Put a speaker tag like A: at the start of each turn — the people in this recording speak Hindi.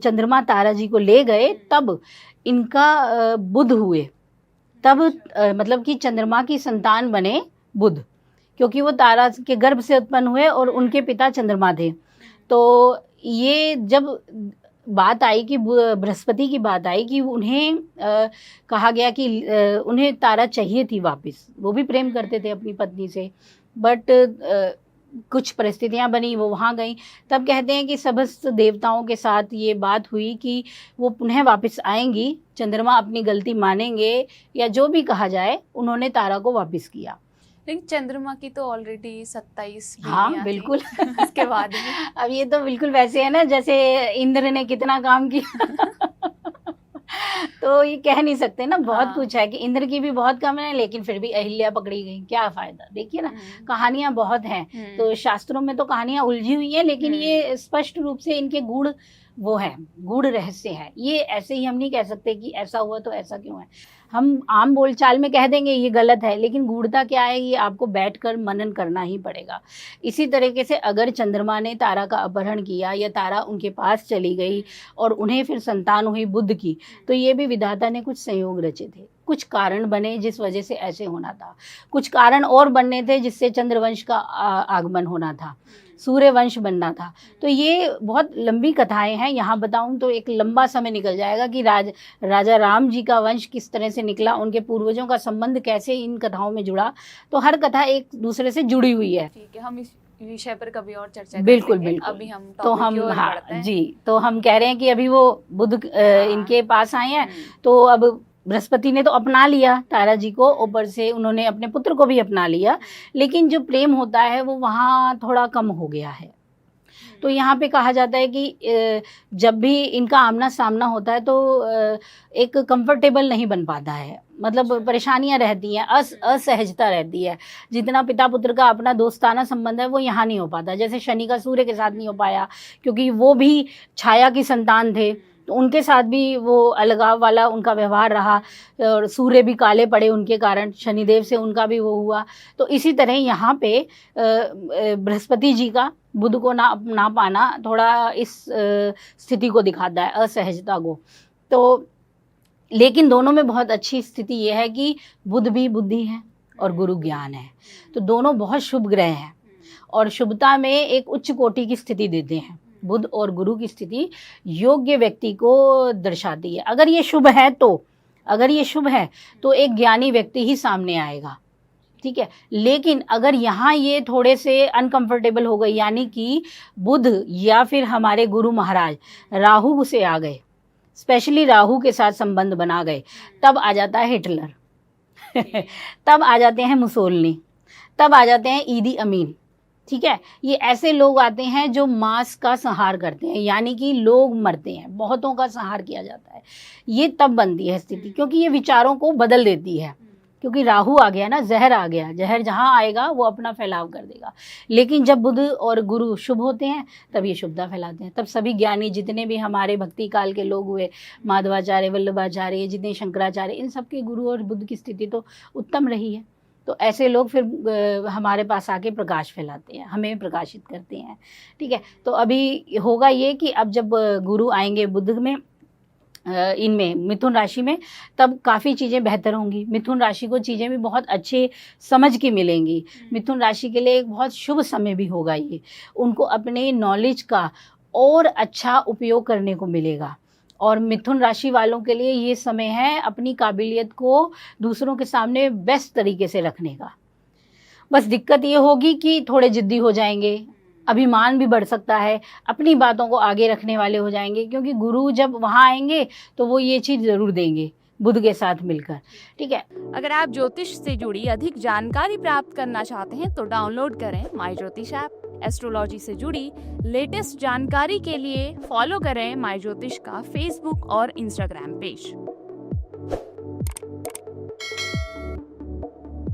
A: चंद्रमा तारा जी को ले गए तब इनका बुध हुए, तब मतलब कि चंद्रमा की संतान बने बुध, क्योंकि वो तारा के गर्भ से उत्पन्न हुए और उनके पिता चंद्रमा थे। तो ये जब बात आई कि बृहस्पति की बात आई कि उन्हें कहा गया कि उन्हें तारा चाहिए थी वापस, वो भी प्रेम करते थे अपनी पत्नी से, बट कुछ परिस्थितियां बनी, वो वहाँ गई। तब कहते हैं कि समस्त देवताओं के साथ ये बात हुई कि वो पुनः वापस आएंगी, चंद्रमा अपनी गलती मानेंगे या जो भी कहा जाए, उन्होंने तारा को वापस किया।
B: लेकिन चंद्रमा की तो ऑलरेडी 27
A: हाँ बिल्कुल
B: उसके बाद
A: अब ये तो बिल्कुल वैसे है ना जैसे इंद्र ने कितना काम किया तो ये कह नहीं सकते ना, बहुत कुछ है कि इंद्र की भी बहुत कम है, लेकिन फिर भी अहिल्या पकड़ी गई, क्या फायदा। देखिए ना, कहानियां बहुत हैं, तो शास्त्रों में तो कहानियां उलझी हुई हैं, लेकिन ये स्पष्ट रूप से इनके गूढ़ वो है, गूढ़ रहस्य है। ये ऐसे ही हम नहीं कह सकते कि ऐसा हुआ तो ऐसा क्यों है। हम आम बोलचाल में कह देंगे ये गलत है, लेकिन गूढ़ता क्या है ये आपको बैठकर मनन करना ही पड़ेगा। इसी तरीके से अगर चंद्रमा ने तारा का अपहरण किया या तारा उनके पास चली गई और उन्हें फिर संतान हुई बुध की, तो ये भी विधाता ने कुछ संयोग रचे थे, कुछ कारण बने जिस वजह से ऐसे होना था, कुछ कारण और बनने थे जिससे चंद्रवंश का आगमन होना था, सूर्य वंश बनना था। तो ये बहुत लंबी कथाएं हैं, यहाँ बताऊं तो एक लंबा समय निकल जाएगा कि राजा राम जी का वंश किस तरह से निकला, उनके पूर्वजों का संबंध कैसे इन कथाओं में जुड़ा। तो हर कथा एक दूसरे से जुड़ी हुई है।
B: ठीक है, हम इस विषय पर कभी और चर्चा
A: बिल्कुल
B: करेंगे।
A: बिल्कुल।
B: अभी हम
A: तो हम हाँ जी, तो हम कह रहे हैं कि अभी वो बुध इनके पास आए हैं, तो अब बृहस्पति ने तो अपना लिया तारा जी को, ऊपर से उन्होंने अपने पुत्र को भी अपना लिया, लेकिन जो प्रेम होता है वो वहाँ थोड़ा कम हो गया है। तो यहाँ पे कहा जाता है कि जब भी इनका आमना सामना होता है तो एक कंफर्टेबल नहीं बन पाता है, मतलब परेशानियां रहती हैं, असहजता रहती है। जितना पिता पुत्र का अपना दोस्ताना संबंध है वो यहाँ नहीं हो पाता। जैसे शनि का सूर्य के साथ नहीं हो पाया, क्योंकि वो भी छाया की संतान थे, तो उनके साथ भी वो अलगाव वाला उनका व्यवहार रहा, और सूर्य भी काले पड़े उनके कारण, शनिदेव से उनका भी वो हुआ। तो इसी तरह यहाँ पे बृहस्पति जी का बुध को ना पाना थोड़ा इस स्थिति को दिखाता है, असहजता को। तो लेकिन दोनों में बहुत अच्छी स्थिति ये है कि बुध भी बुद्धि है और गुरु ज्ञान है, तो दोनों बहुत शुभ ग्रह हैं और शुभता में एक उच्च कोटि की स्थिति देते हैं। बुध और गुरु की स्थिति योग्य व्यक्ति को दर्शाती है। अगर ये शुभ है तो एक ज्ञानी व्यक्ति ही सामने आएगा, ठीक है। लेकिन अगर यहाँ ये थोड़े से अनकंफर्टेबल हो गए, यानी कि बुध या फिर हमारे गुरु महाराज राहु से आ गए, स्पेशली राहु के साथ संबंध बना गए, तब आ जाता है हिटलर तब आ जाते हैं मुसोलिनी, तब आ जाते हैं ईदी अमीन, ठीक है। ये ऐसे लोग आते हैं जो मास का संहार करते हैं, यानी कि लोग मरते हैं, बहुतों का संहार किया जाता है। ये तब बनती है स्थिति, क्योंकि ये विचारों को बदल देती है, क्योंकि राहु आ गया ना, जहर आ गया, जहर जहाँ आएगा वो अपना फैलाव कर देगा। लेकिन जब बुध और गुरु शुभ होते हैं तब ये शुभता फैलाते हैं। तब सभी ज्ञानी जितने भी हमारे भक्ति काल के लोग हुए, माधवाचार्य, वल्लभाचार्य, जितने शंकराचार्य, इन सब के गुरु और बुध की स्थिति तो उत्तम रही है। तो ऐसे लोग फिर हमारे पास आके प्रकाश फैलाते हैं, हमें प्रकाशित करते हैं, ठीक है। तो अभी होगा ये कि अब जब गुरु आएंगे बुध में, इनमें मिथुन राशि में, तब काफ़ी चीज़ें बेहतर होंगी। मिथुन राशि को चीज़ें भी बहुत अच्छे समझ की मिलेंगी। मिथुन राशि के लिए एक बहुत शुभ समय भी होगा ये, उनको अपने नॉलेज का और अच्छा उपयोग करने को मिलेगा। और मिथुन राशि वालों के लिए ये समय है अपनी काबिलियत को दूसरों के सामने बेस्ट तरीके से रखने का। बस दिक्कत ये होगी कि थोड़े जिद्दी हो जाएंगे, अभिमान भी बढ़ सकता है, अपनी बातों को आगे रखने वाले हो जाएंगे, क्योंकि गुरु जब वहाँ आएंगे तो वो ये चीज़ ज़रूर देंगे बुध के साथ मिलकर, ठीक है।
B: अगर आप ज्योतिष से जुड़ी अधिक जानकारी प्राप्त करना चाहते हैं तो डाउनलोड करें माई ज्योतिष ऐप। एस्ट्रोलॉजी से जुड़ी लेटेस्ट जानकारी के लिए फॉलो करें माई ज्योतिष का फेसबुक और इंस्टाग्राम पेज।